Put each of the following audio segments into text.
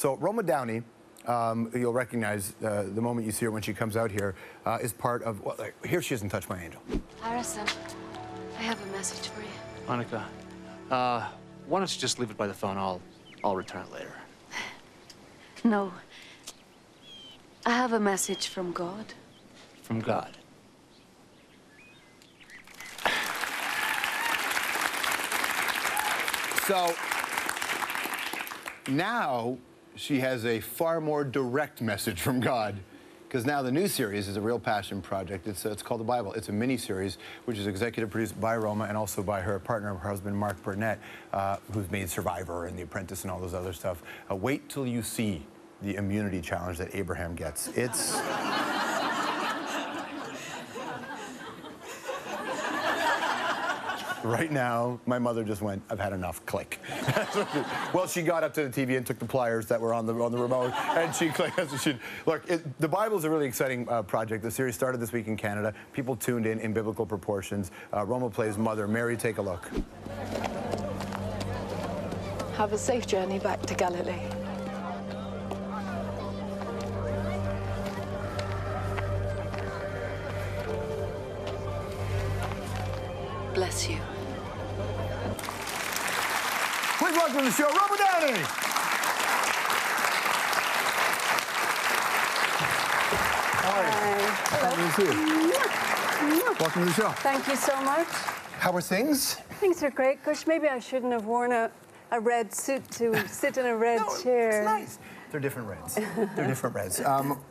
So Roma Downey, you'll recognize the moment you see her when she comes out here, is part of, well, here she is in Touch My Angel. Harrison, I have a message for you. Monica, why don't you just leave it by the phone? I'll return it later. No. I have a message from God. From God? So now she has a far more direct message from God, because now the new series is a real passion project. It's called The Bible. It's a mini-series, which is executive produced by Roma and also by her partner, her husband, Mark Burnett, who's made Survivor and The Apprentice and all those other stuff. Wait till you see the immunity challenge that Abraham gets. It's... Right now, my mother just went, I've had enough, click. Well, she got up to the TV and took the pliers that were on the remote, and she clicked. Look, The Bible is a really exciting project. The series started this week in Canada. People tuned in biblical proportions. Roma plays mother. Mary, take a look. Have a safe journey back to Galilee. Bless you. Please welcome to the show, Roma Downey. Hi. Nice to see you. Welcome to the show. Thank you so much. How are things? Things are great. Gosh, maybe I shouldn't have worn a red suit to sit in a red chair. It's nice. They're different reds. They're different reds.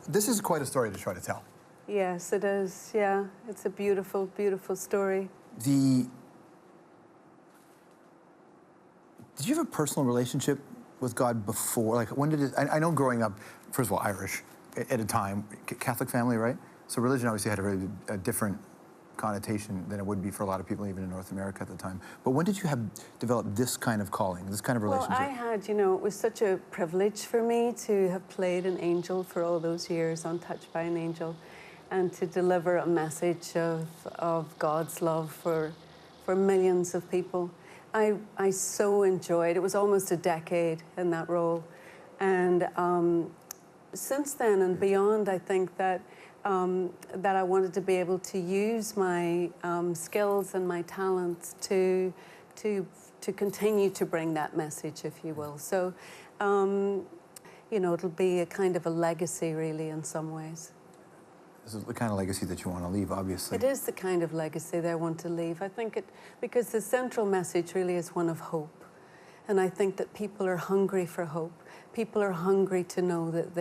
This is quite a story to try to tell. Yes, it is. Yeah, it's a beautiful, beautiful story. Did you have a personal relationship with God before? Like, when did it... I know growing up, first of all, Irish, at a time, Catholic family, right? So religion obviously had a different connotation than it would be for a lot of people, even in North America at the time. But when did you develop this kind of calling, this kind of relationship? Well, I had, you know, it was such a privilege for me to have played an angel for all those years on Touched by an Angel, and to deliver a message of God's love for millions of people. I so enjoyed, it was almost a decade in that role. And since then and beyond, I think that that I wanted to be able to use my skills and my talents to continue to bring that message, if you will. So, you know, it'll be a kind of a legacy, really, in some ways. This is the kind of legacy that you want to leave, obviously. It is the kind of legacy that I want to leave. I think because the central message really is one of hope. And I think that people are hungry for hope. People are hungry to know that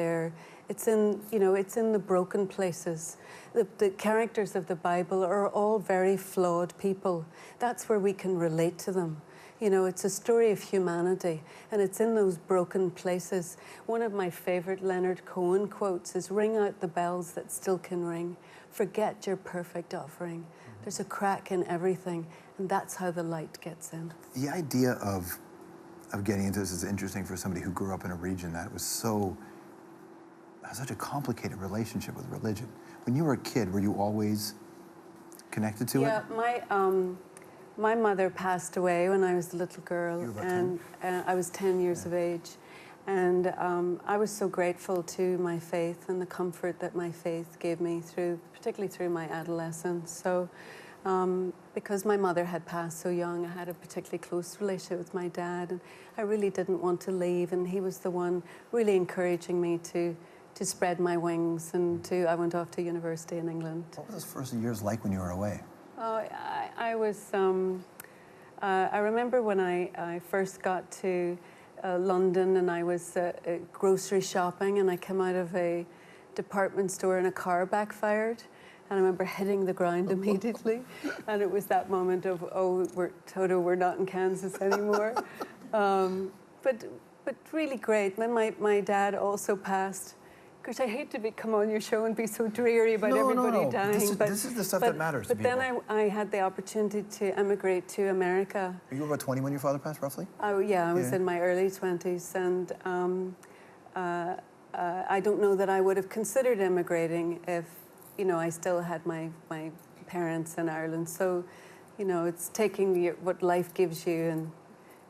it's in the broken places. The characters of the Bible are all very flawed people. That's where we can relate to them. You know, it's a story of humanity, and it's in those broken places. One of my favorite Leonard Cohen quotes is, "Ring out the bells that still can ring. Forget your perfect offering. There's a crack in everything, and that's how the light gets in." The idea of getting into this is interesting for somebody who grew up in a region that was such a complicated relationship with religion. When you were a kid, were you always connected to it? Yeah, my mother passed away when I was a little girl, and I was 10 years of age. And I was so grateful to my faith and the comfort that my faith gave me particularly through my adolescence. So, because my mother had passed so young, I had a particularly close relationship with my dad, and I really didn't want to leave, and he was the one really encouraging me to spread my wings, and I went off to university in England. What were those first years like when you were away? Oh, I was, I remember when I first got to London, and I was grocery shopping, and I came out of a department store and a car backfired, and I remember hitting the ground immediately, and it was that moment of, oh, Toto, we're not in Kansas anymore. But really great. Then my dad also passed. Because I hate to come on your show and be so dreary about everybody dying. This is the stuff that matters to people. But then I had the opportunity to emigrate to America. You were about 20 when your father passed, roughly? Yeah, I was in my early 20s, and I don't know that I would have considered emigrating if, you know, I still had my parents in Ireland. So, you know, it's taking what life gives you and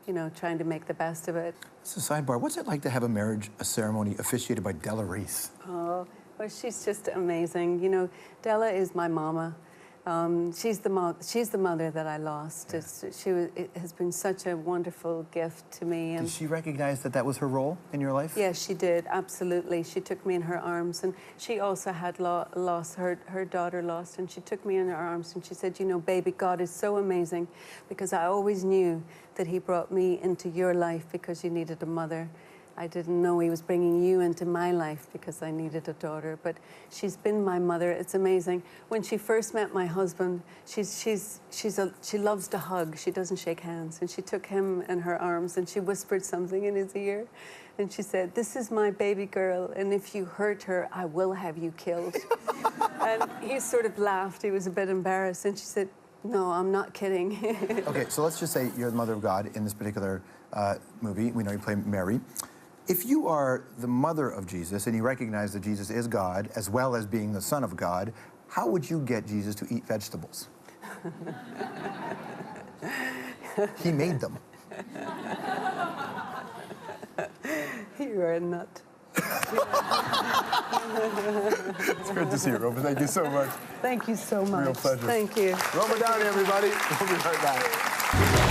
you know, trying to make the best of it. So sidebar, what's it like to have a marriage ceremony officiated by Della Reese? Oh, well, she's just amazing. You know, Della is my mama. She's the mother that I lost. Yeah. It has been such a wonderful gift to me. Did she recognize that that was her role in your life? Yes, she did, absolutely. She took me in her arms, and she also had lost her daughter lost, and she took me in her arms, and she said, you know, baby, God is so amazing, because I always knew that he brought me into your life because you needed a mother. I didn't know he was bringing you into my life because I needed a daughter, but she's been my mother. It's amazing. When she first met my husband, she loves to hug. She doesn't shake hands, and she took him in her arms, and she whispered something in his ear, and she said, "This is my baby girl, and if you hurt her, I will have you killed." And he sort of laughed. He was a bit embarrassed, and she said, "No, I'm not kidding." Okay, so let's just say you're the mother of God in this particular movie. We know you play Mary. If you are the mother of Jesus and you recognize that Jesus is God as well as being the Son of God, how would you get Jesus to eat vegetables? He made them. You're a nut. It's great to see you, Roma. Thank you so much. Thank you so much. Real pleasure. Thank you. Roma Downey, everybody. We'll be right back.